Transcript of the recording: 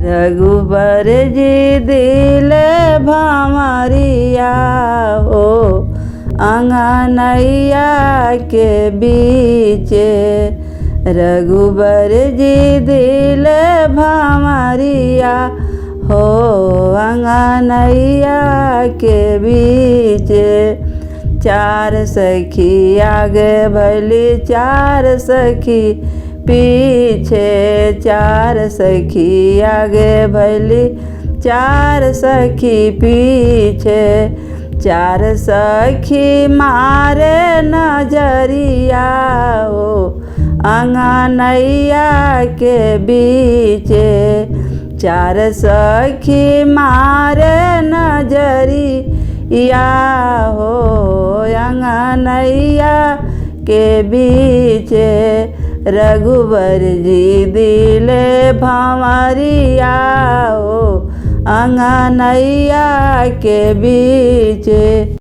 रघुबर जी दिले भंवरिया हो अंगनैया के बीचे। रघुबर जी दिले भंवरिया हो अंगनैया के बीचे। चार सखी आगे भली चार सखी पीछे। चार सखी आगे भली चार सखी पीछे। चार सखी मारे नजरिया हो अंगनैया के बीचे। चार सखी मारे नजरिया हो अंगनैया के बीचे। रघुबर जी दिले भंवरिया हो अंगनैया के बीचे।